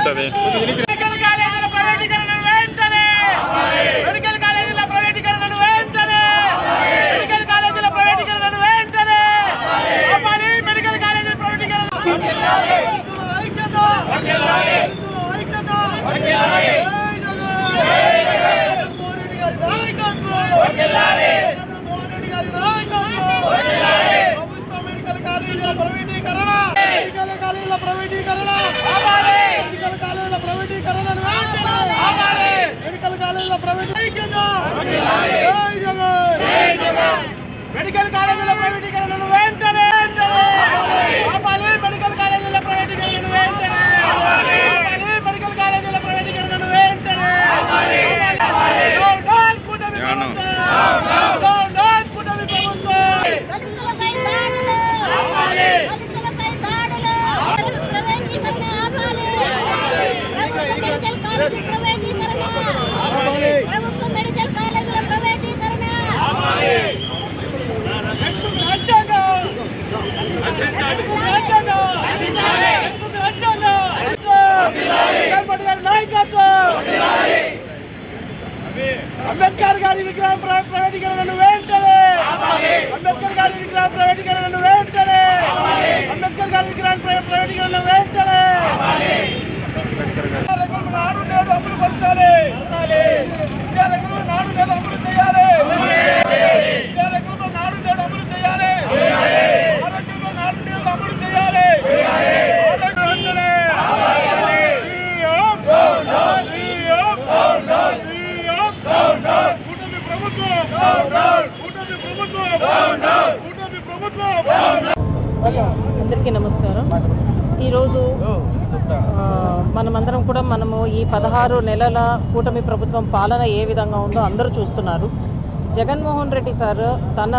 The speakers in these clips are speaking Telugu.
ఉంటుంది. మెడికల్ కాలేజీల ప్రైవేటీకరణను వెంటనే ఆపాలి. మెడికల్ కాలేజీల ప్రైవేటీకరణను వెంటనే ఆపాలి. మెడికల్ కాలేజీల ప్రైవేటీకరణను వెంటనే ఆపాలి. కూటమి ప్రభుత్వం దళితులపై దాడులు ఆపాలి. దళితులపై దాడులు ప్రైవేటీకరణ ఆపాలి. ప్రభుత్వ మెడికల్ కాలేజీ ప్రైవేటీకరణ ఆపాలి. ప్రభుత్వ మెడికల్ కాలేజీల ప్రైవేటీకరణ ఆపాలి. అంబేద్కర్ గారి విగ్రహం ప్రైవేటీకరణను వెంటనే అంబేద్కర్ గారి విగ్రహం ప్రైవేటీకరణను వెంటనే అంబేద్కర్ గారి విగ్రహం ప్రైవేటీకరణ వెంటనే నాడు నేడు అమలు పరచాలి. విద్యార్థులు నాడు నేడు అమలు చేయాలి. విద్యార్థులు నాడు నేడు అమలు చేయాలి. ఆరోగ్యంలో నాడు నేడు అమలు చేయాలి. వెంటనే అందరికీ నమస్కారం. ఈరోజు మనమందరం కూడా ఈ 16 నెలల కూటమి ప్రభుత్వం పాలన ఏ విధంగా ఉందో అందరూ చూస్తున్నారు. జగన్మోహన్ రెడ్డి సార్ తన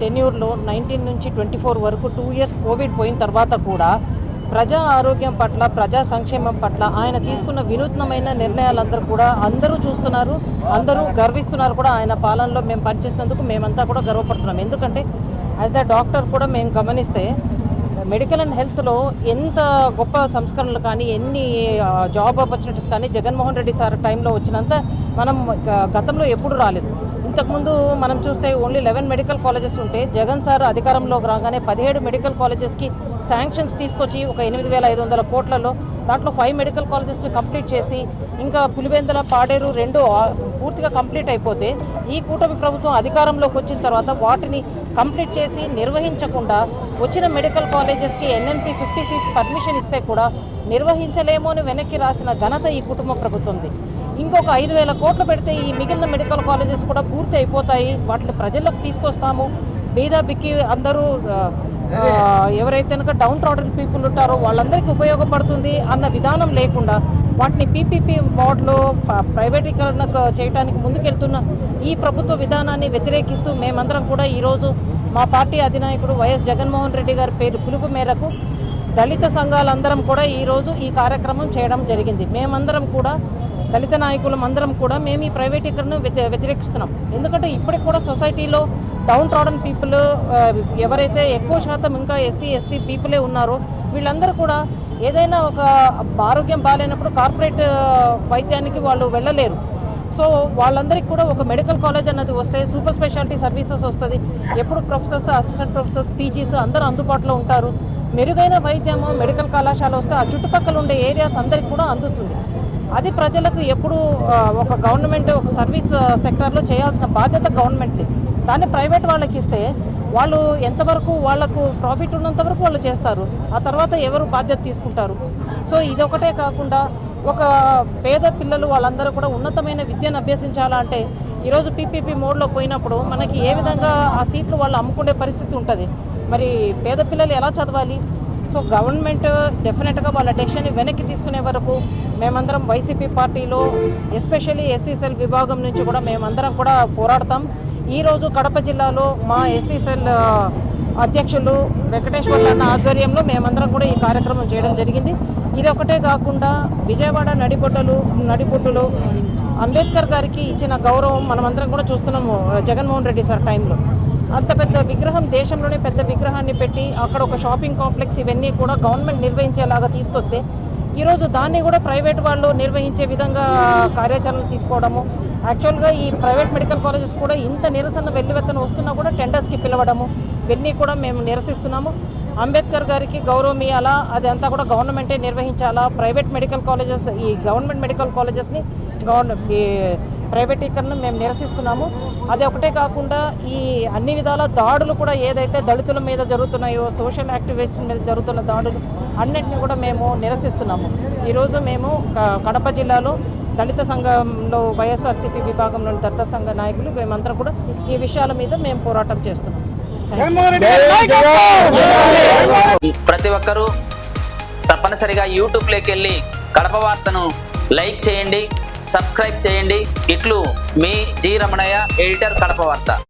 టెన్యూర్లో 19 నుంచి 24 వరకు 2 ఇయర్స్ కోవిడ్ పోయిన తర్వాత కూడా ప్రజా ఆరోగ్యం పట్ల, ప్రజా సంక్షేమం పట్ల ఆయన తీసుకున్న వినూత్నమైన నిర్ణయాలందరూ కూడా అందరూ చూస్తున్నారు, అందరూ గర్విస్తున్నారు కూడా. ఆయన పాలనలో మేము పనిచేసినందుకు మేమంతా కూడా గర్వపడుతున్నాం. ఎందుకంటే యాజ్ అ డాక్టర్ కూడా మేము గమనిస్తే మెడికల్ అండ్ హెల్త్లో ఎంత గొప్ప సంస్కరణలు కానీ, ఎన్ని జాబ్ ఆపర్చునిటీస్ కానీ జగన్మోహన్ రెడ్డి సార్ టైంలో వచ్చినంత మనం గతంలో ఎప్పుడు రాలేదు. ఇంతకుముందు మనం చూస్తే ఓన్లీ 11 మెడికల్ కాలేజెస్ ఉంటే జగన్ సార్ అధికారంలోకి రాగానే 17 మెడికల్ కాలేజెస్కి శాంక్షన్స్ తీసుకొచ్చి ఒక 8,500 కోట్లలో దాంట్లో 5 మెడికల్ కాలేజెస్ని కంప్లీట్ చేసి, ఇంకా పులివెందుల, పాడేరు 2 పూర్తిగా కంప్లీట్ అయిపోతే ఈ కూటమి ప్రభుత్వం అధికారంలోకి వచ్చిన తర్వాత వాటిని కంప్లీట్ చేసి నిర్వహించకుండా వచ్చిన మెడికల్ కాలేజెస్కి ఎన్ఎంసీ 50 సీట్స్ పర్మిషన్ ఇస్తే కూడా నిర్వహించలేమో అని వెనక్కి రాసిన ఘనత ఈ కుటుంబ ప్రభుత్వంది. ఇంకొక 5,000 కోట్లు పెడితే ఈ మిగిలిన మెడికల్ కాలేజెస్ కూడా పూర్తి అయిపోతాయి, వాటిని ప్రజల్లోకి తీసుకొస్తాము, బీద బిక్కి అందరూ ఎవరైతే కనుక డౌన్ ట్రాడెడ్ పీపుల్ ఉంటారో వాళ్ళందరికీ ఉపయోగపడుతుంది అన్న విధానం లేకుండా వాటిని పీపీపీ మోడ్లో ప్రైవేటీకరణ చేయడానికి ముందుకెళ్తున్న ఈ ప్రభుత్వ విధానాన్ని వ్యతిరేకిస్తూ మేమందరం కూడా ఈరోజు మా పార్టీ అధినాయకుడు వైఎస్ జగన్మోహన్ రెడ్డి గారి పిలుపు మేరకు దళిత సంఘాలందరం కూడా ఈరోజు ఈ కార్యక్రమం చేయడం జరిగింది. మేమందరం కూడా దళిత నాయకులం అందరం కూడా మేము ఈ ప్రైవేటీకరణను వ్యతిరేకిస్తున్నాం. ఎందుకంటే ఇప్పటికి కూడా సొసైటీలో డౌన్ ట్రాడన్ పీపుల్ ఎవరైతే ఎక్కువ శాతం ఇంకా ఎస్సీ ఎస్టీ పీపులే ఉన్నారో వీళ్ళందరూ కూడా ఏదైనా ఒక ఆరోగ్యం బాగాలేనప్పుడు కార్పొరేట్ వైద్యానికి వాళ్ళు వెళ్ళలేరు. సో వాళ్ళందరికీ కూడా ఒక మెడికల్ కాలేజ్ అన్నది వస్తే సూపర్ స్పెషాలిటీ సర్వీసెస్ వస్తుంది. ఎప్పుడు ప్రొఫెసర్స్, అసిస్టెంట్ ప్రొఫెసర్స్, పీజీస్ అందరూ అందుబాటులో ఉంటారు. మెరుగైన వైద్యము మెడికల్ కళాశాల వస్తే ఆ చుట్టుపక్కల ఉండే ఏరియాస్ అందరికి కూడా అందుతుంది. అది ప్రజలకు ఎప్పుడు ఒక గవర్నమెంట్ ఒక సర్వీస్ సెక్టార్లో చేయాల్సిన బాధ్యత గవర్నమెంట్ది. దాన్ని ప్రైవేట్ వాళ్ళకి ఇస్తే వాళ్ళు ఎంతవరకు వాళ్ళకు ప్రాఫిట్ ఉన్నంత వరకు వాళ్ళు చేస్తారు, ఆ తర్వాత ఎవరు బాధ్యత తీసుకుంటారు? సో ఇదొకటే కాకుండా ఒక పేద పిల్లలు వాళ్ళందరూ కూడా ఉన్నతమైన విద్యను అభ్యసించాలంటే ఈరోజు పీపీపీ మోడ్లో పోయినప్పుడు మనకి ఏ విధంగా ఆ సీట్లు వాళ్ళు అమ్ముకునే పరిస్థితి ఉంటుంది. మరి పేద పిల్లలు ఎలా చదవాలి? సో గవర్నమెంట్ డెఫినెట్గా వాళ్ళ డెసిషన్ని వెనక్కి తీసుకునే వరకు మేమందరం వైసీపీ పార్టీలో ఎస్పెషల్లీ ఎస్సీ సెల్ విభాగం నుంచి కూడా మేమందరం కూడా పోరాడతాం. ఈరోజు కడప జిల్లాలో మా ఎస్సీ సెల్ అధ్యక్షులు వెంకటేశ్వర్ల అన్న ఆధ్వర్యంలో మేమందరం కూడా ఈ కార్యక్రమం చేయడం జరిగింది. ఇది ఒకటే కాకుండా విజయవాడ నడిబొడ్డులో అంబేద్కర్ గారికి ఇచ్చిన గౌరవం మనమందరం కూడా చూస్తున్నాము. జగన్మోహన్ రెడ్డి సార్ టైంలో అంత పెద్ద విగ్రహం, దేశంలోనే పెద్ద విగ్రహాన్ని పెట్టి అక్కడ ఒక షాపింగ్ కాంప్లెక్స్ ఇవన్నీ కూడా గవర్నమెంట్ నిర్వహించేలాగా తీసుకొస్తే ఈరోజు దాన్ని కూడా ప్రైవేట్ వాళ్ళు నిర్వహించే విధంగా కార్యాచరణలు తీసుకోవడము, యాక్చువల్గా ఈ ప్రైవేట్ మెడికల్ కాలేజెస్ కూడా ఇంత నిరసన వెల్లువెత్తన వస్తున్నా కూడా టెండర్స్కి పిలవడము ఇవన్నీ కూడా మేము నిరసిస్తున్నాము. అంబేద్కర్ గారికి గౌరవం ఇవ్వాలా, అదంతా కూడా గవర్నమెంటే నిర్వహించాలా. ప్రైవేట్ మెడికల్ కాలేజెస్, ఈ గవర్నమెంట్ మెడికల్ కాలేజెస్ని ప్రైవేటీకరణ మేము నిరసిస్తున్నాము. అది ఒకటే కాకుండా ఈ అన్ని విధాల దాడులు కూడా ఏదైతే దళితుల మీద జరుగుతున్నాయో, సోషల్ యాక్టివిస్ట్ మీద జరుగుతున్న దాడులు అన్నింటినీ కూడా మేము నిరసిస్తున్నాము. ఈరోజు మేము కడప జిల్లాలో దళిత సంఘంలో వైఎస్ఆర్సీపీ విభాగంలోని దళిత సంఘ నాయకులు మేమందరం కూడా ఈ విషయాల మీద మేము పోరాటం చేస్తున్నాం. ప్రతి ఒక్కరూ తప్పనిసరిగా యూట్యూబ్లోకి వెళ్ళి కడప వార్తను లైక్ చేయండి, సబ్స్క్రైబ్ చేయండి. ఇట్లు మీ జి రమణయ్య, ఎడిటర్, కడప వార్త.